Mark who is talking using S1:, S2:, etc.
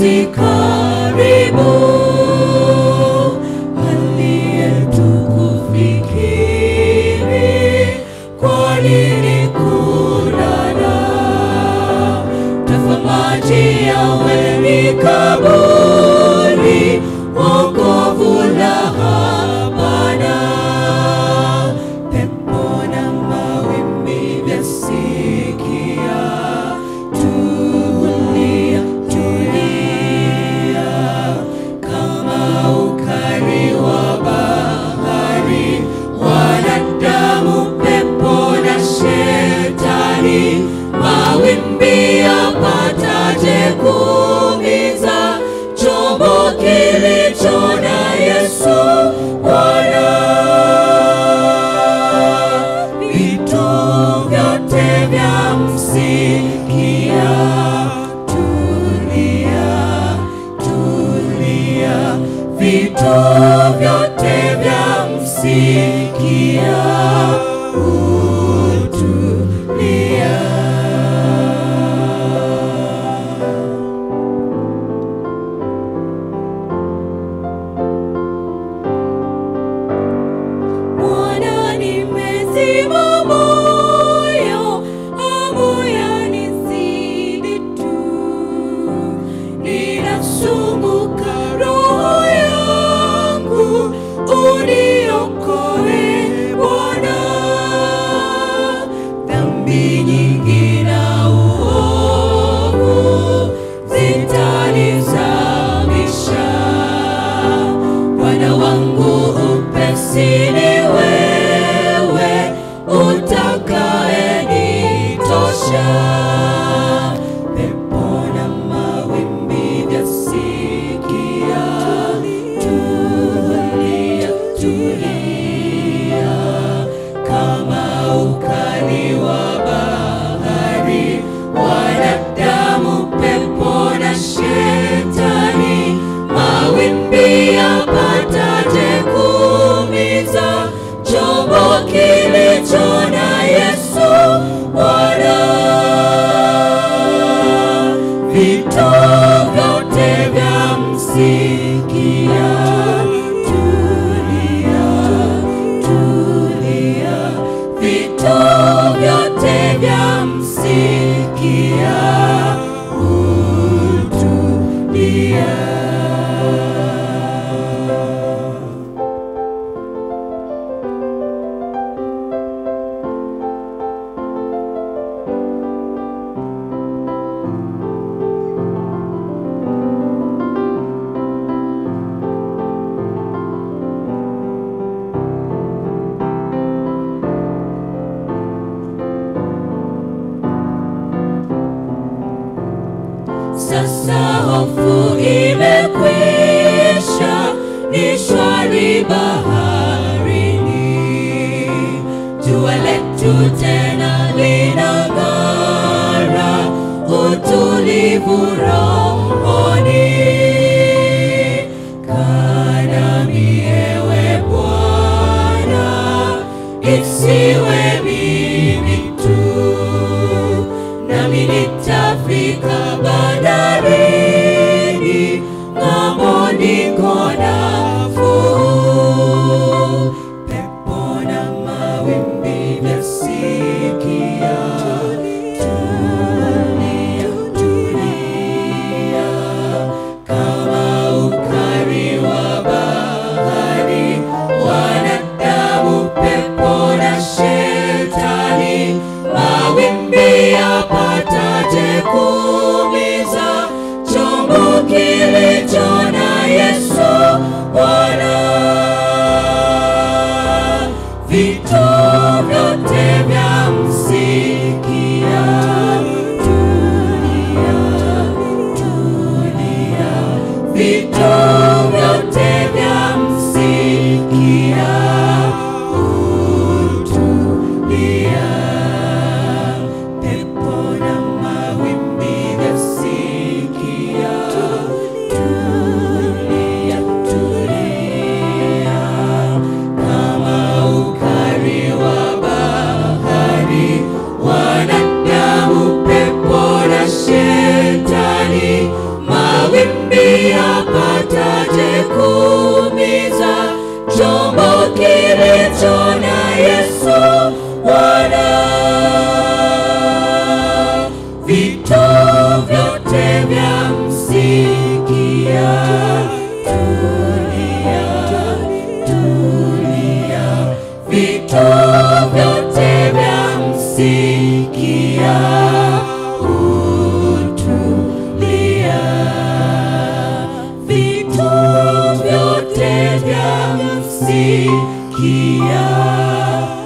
S1: si karibu, aliyetukufikiri kwa nini kulala? Tafamaji yawe ni kaburi, wokovu la hapana. Pepo na mawimbi vyasikia, tulia, tulia. Kama ukali wa bahari, wanadamu, pepo na shetani, mawimbi yapataje kuumiza chombo kilicho na Yesu Bwana? Vitu vyote vyamsikia, tulia, tulia. Vitu vyote vyamsikia, tulia. Bwana nimezima moyo, hamu yanizidi tu. Ninasumbuka roho yangu, uniokoe Bwana. Dhambi nyingi na uovu zitanizamisha. Bwana wangu upesi ni wewe, utakayenitosha. Pepo na mawimbi vyasikia, tulia, tulia. Kama ukali wa bahari, wanadamu, pepo na shetani, mawimbi yapataje kuumiza chombo kilicho na Yesu Bwana? Vitu vyote vyamsikia, tulia, tulia. Vitu vyote vyamsikia, tulia. Sasa hofu imekwisha, ni shwari baharini. Jua letu tena linang'ara, utulivu rohoni. Kaa nami ewe Bwana, isiwe mimi tu, nami nitafika bandarini, ng'ambo niko nafuu. Pepo na mawimbi vyasikia, tulia, tulia. Kama ukali wa bahari, wanadamu, pepo na shetani, mawimbi yapataje kuumiza sikia